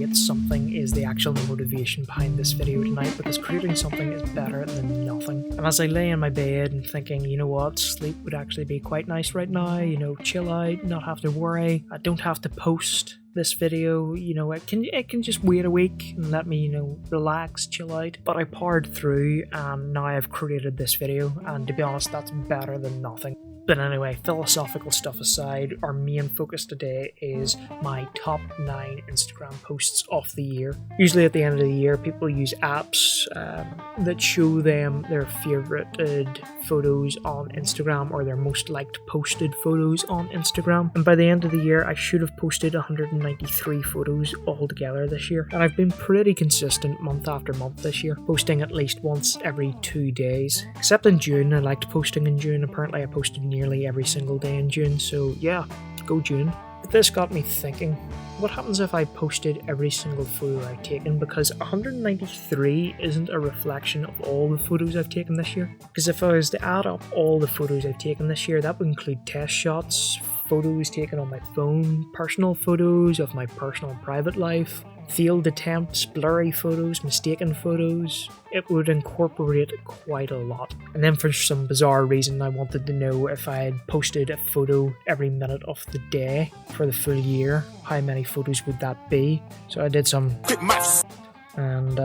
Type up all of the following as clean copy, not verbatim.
create something is the actual motivation behind this video tonight, because creating something is better than nothing. And as I lay in my bed and thinking, you know what, sleep would actually be quite nice right now, you know, chill out, not have to worry, I don't have to post this video, you know, it can just wait a week and let me, you know, relax, chill out. But I powered through and now I've created this video, and to be honest, that's better than nothing. But anyway, philosophical stuff aside, our main focus today is my top 9 Instagram posts of the year. Usually at the end of the year, people use apps that show them their favorited photos on Instagram, or their most liked posted photos on Instagram. And by the end of the year, I should have posted 193 photos altogether this year. And I've been pretty consistent month after month this year, posting at least once every 2 days. Except in June, I liked posting in June. Apparently I posted nearly every single day in June, so yeah, go June. But this got me thinking, what happens if I posted every single photo I've taken? Because 193 isn't a reflection of all the photos I've taken this year. Because if I was to add up all the photos I've taken this year, that would include test shots, photos taken on my phone, personal photos of my personal and private life, failed attempts, blurry photos, mistaken photos. It would incorporate quite a lot. And then for some bizarre reason, I wanted to know if I had posted a photo every minute of the day for the full year, how many photos would that be? So I did some maths. And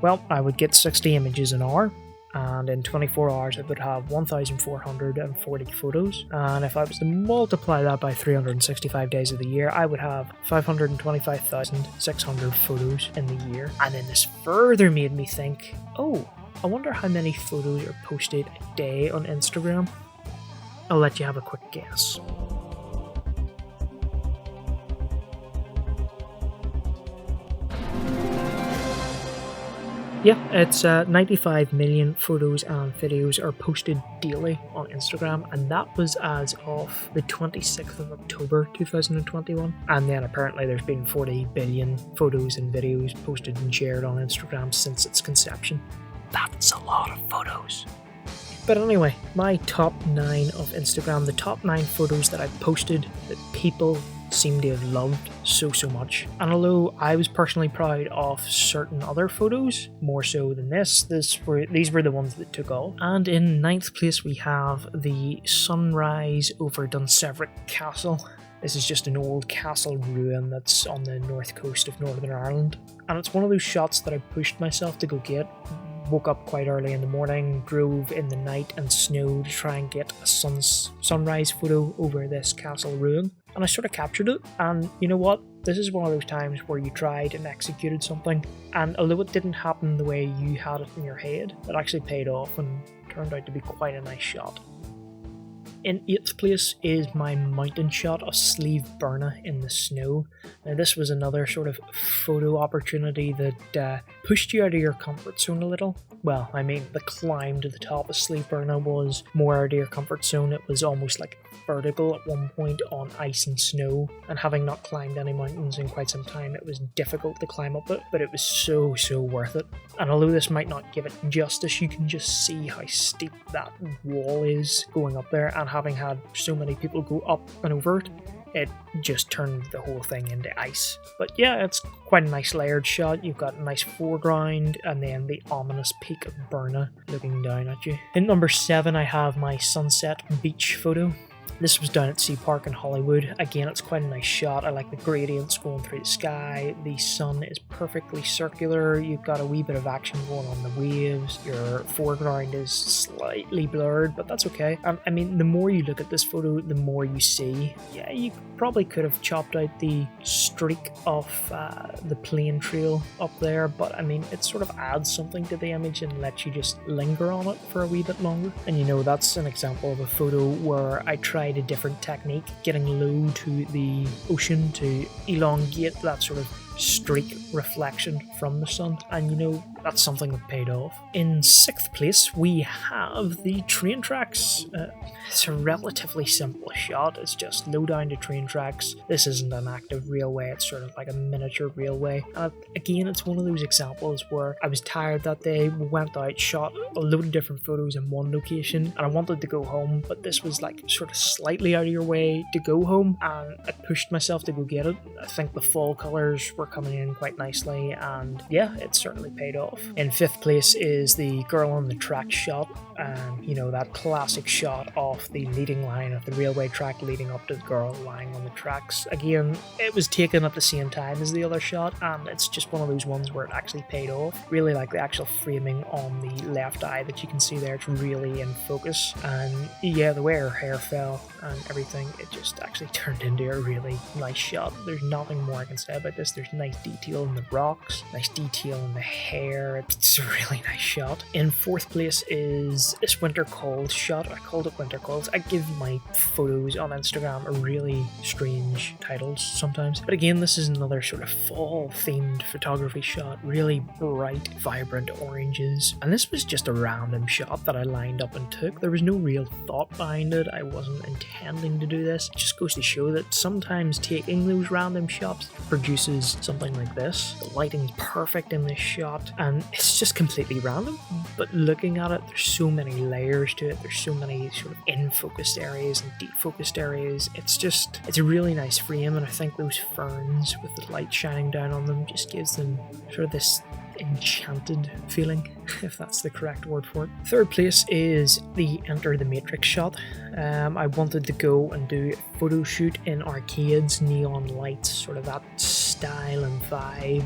well, I would get 60 images an hour. And in 24 hours I would have 1,440 photos, and if I was to multiply that by 365 days of the year, I would have 525,600 photos in the year. And then this further made me think, oh, I wonder how many photos are posted a day on Instagram. I'll let you have a quick guess. Yeah, it's 95 million photos and videos are posted daily on Instagram, and that was as of the 26th of October 2021. And then apparently there's been 40 billion photos and videos posted and shared on Instagram since its conception. That's a lot of photos. But anyway, my top 9 of Instagram, the top 9 photos that I've posted that people seem to have loved so much. And although I was personally proud of certain other photos, more so than these were the ones that took off. And in 9th place we have the sunrise over Dunseverick Castle. This is just an old castle ruin that's on the north coast of Northern Ireland. And it's one of those shots that I pushed myself to go get. Woke up quite early in the morning, drove in the night and snow to try and get a sunrise photo over this castle ruin. And I sort of captured it, and you know what? This is one of those times where you tried and executed something, and although it didn't happen the way you had it in your head, it actually paid off and turned out to be quite a nice shot. In 8th place is my mountain shot of Slieve Burna in the snow. Now this was another sort of photo opportunity that pushed you out of your comfort zone a little. Well, I mean, the climb to the top of Slieve Burna was more out of your comfort zone. It was almost like vertical at one point on ice and snow, and having not climbed any mountains in quite some time, it was difficult to climb up it, but it was so worth it. And although this might not give it justice, you can just see how steep that wall is going up there, and having had so many people go up and over it, it just turned the whole thing into ice. But yeah, it's quite a nice layered shot. You've got a nice foreground and then the ominous peak of Burna looking down at you. In number 7 I have my sunset beach photo. This was down at Sea Park in Hollywood. Again, it's quite a nice shot. I like the gradients going through the sky. The sun is perfectly circular. You've got a wee bit of action going on the waves. Your foreground is slightly blurred, but that's okay. I mean, the more you look at this photo, the more you see. Yeah, you probably could have chopped out the streak of the plane trail up there, but I mean, it sort of adds something to the image and lets you just linger on it for a wee bit longer. And you know, that's an example of a photo where I tried a different technique, getting low to the ocean to elongate that sort of streak reflection from the sun, and you know, that's something that paid off. In 6th place we have the train tracks. It's a relatively simple shot. It's just low down to train tracks. This isn't an active railway, it's sort of like a miniature railway. Again, it's one of those examples where I was tired that day, went out, shot a load of different photos in one location, and I wanted to go home, but this was like sort of slightly out of your way to go home, and I pushed myself to go get it. I think the fall colours were were coming in quite nicely, and yeah, it certainly paid off. In 5th place is the girl on the track shot, you know, that classic shot of the leading line of the railway track leading up to the girl lying on the tracks. Again, it was taken at the same time as the other shot, and it's just one of those ones where it actually paid off. Really like the actual framing on the left eye that you can see there, it's really in focus, and yeah, the way her hair fell and everything, it just actually turned into a really nice shot. There's nothing more I can say about this. There's nice detail in the rocks, nice detail in the hair. It's a really nice shot. In 4th place is this winter cold shot. I called it winter colds. I give my photos on Instagram a really strange titles sometimes, but again, this is another sort of fall themed photography shot. Really bright, vibrant oranges, and this was just a random shot that I lined up and took. There was no real thought behind it. I wasn't intending to do this. It just goes to show that sometimes taking those random shots produces something like this. The lighting's perfect in this shot, and it's just completely random, but looking at it, there's so many layers to it. There's so many sort of in-focused areas and deep-focused areas. It's a really nice frame, and I think those ferns with the light shining down on them just gives them sort of this enchanted feeling, if that's the correct word for it. 3rd place is the Enter the Matrix shot. I wanted to go and do a photo shoot in arcades, neon lights, sort of that style and vibe.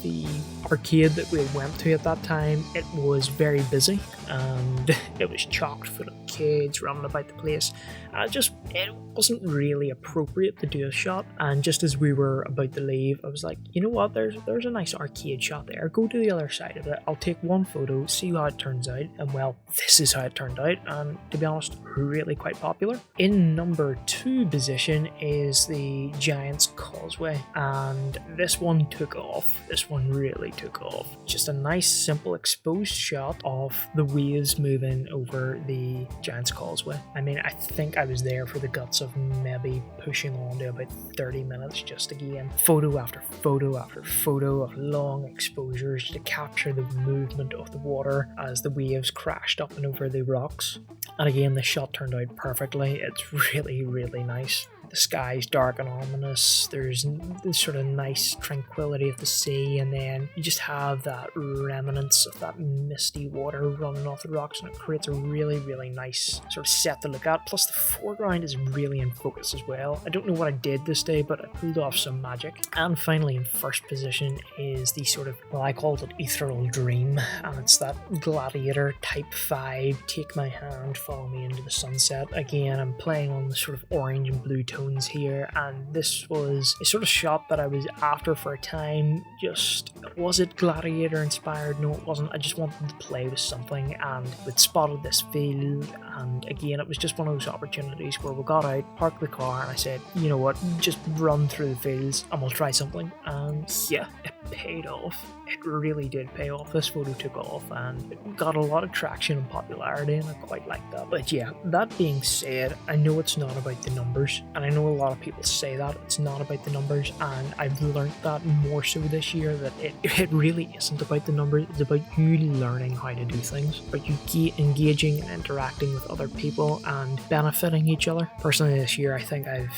The arcade that we went to at that time, it was very busy, and it was chocked full of kids running about the place. It wasn't really appropriate to do a shot, and just as we were about to leave, I was like, you know what, there's a nice arcade shot there, go to the other side of it, I'll take one photo, see how it turns out. And well, this is how it turned out, and to be honest, really quite popular. In number 2 position is the Giant's Causeway, and this one took off. This one really took off. Just a nice simple exposed shot of the waves moving over the Giant's Causeway. I mean, I think I was there for the guts of maybe pushing on to about 30 minutes, just again, photo after photo after photo of long exposures to capture the movement of the water as the waves crashed up and over the rocks. And again, the shot turned out perfectly. It's really, really nice. The sky's dark and ominous, there's this sort of nice tranquility of the sea, and then you just have that remnants of that misty water running off the rocks, and it creates a really, really nice sort of set to look at. Plus the foreground is really in focus as well. I don't know what I did this day, but I pulled off some magic. And finally, in 1st position is the sort of, well, I called it Ethereal Dream, and it's that gladiator type vibe. Take my hand, follow me into the sunset. Again, I'm playing on the sort of orange and blue tones here, and this was a sort of shot that I was after for a time. Just, was it gladiator inspired? No, it wasn't. I just wanted to play with something, and we'd spotted this field, and again, it was just one of those opportunities where we got out, parked the car, and I said, you know what, just run through the fields and we'll try something. And yeah, it paid off. It really did pay off. This photo took off and it got a lot of traction and popularity, and I quite like that. But yeah, that being said, I know it's not about the numbers, and I know a lot of people say that it's not about the numbers, and I've learned that more so this year, that it really isn't about the numbers. It's about you learning how to do things, about you engaging and interacting with other people and benefiting each other. Personally, this year I think I've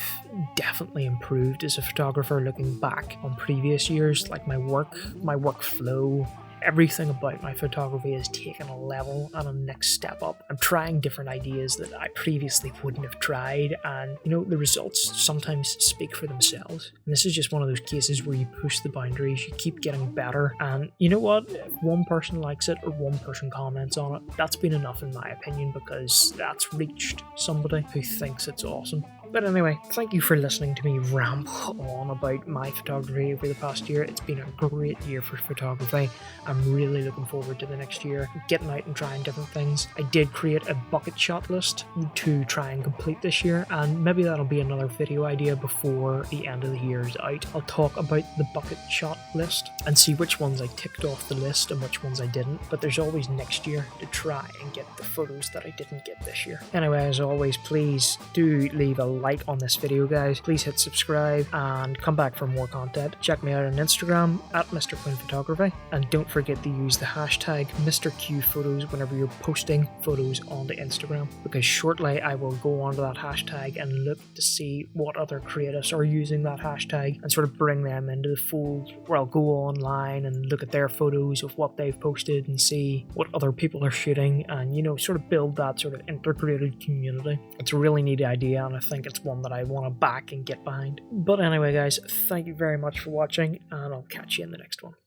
definitely improved as a photographer, looking back on previous years. Like my workflow, everything about my photography has taken a level and a next step up. I'm trying different ideas that I previously wouldn't have tried, and you know, the results sometimes speak for themselves. And this is just one of those cases where you push the boundaries, you keep getting better, and you know what, if one person likes it or one person comments on it, that's been enough in my opinion, because that's reached somebody who thinks it's awesome. But anyway, thank you for listening to me ramble on about my photography over the past year. It's been a great year for photography. I'm really looking forward to the next year, getting out and trying different things. I did create a bucket shot list to try and complete this year, and maybe that'll be another video idea before the end of the year is out. I'll talk about the bucket shot list and see which ones I ticked off the list and which ones I didn't, but there's always next year to try and get the photos that I didn't get this year. Anyway, as always, please do leave a like on this video, guys. Please hit subscribe and come back for more content. Check me out on Instagram at Mr. Quinn Photography, and don't forget to use the hashtag MrQPHOTOS whenever you're posting photos onto Instagram, because shortly I will go onto that hashtag and look to see what other creatives are using that hashtag and sort of bring them into the fold, where I'll go online and look at their photos of what they've posted and see what other people are shooting, and sort of build that sort of integrated community. It's a really neat idea, and I think it's one that I want to back and get behind. But anyway, guys, thank you very much for watching, and I'll catch you in the next one.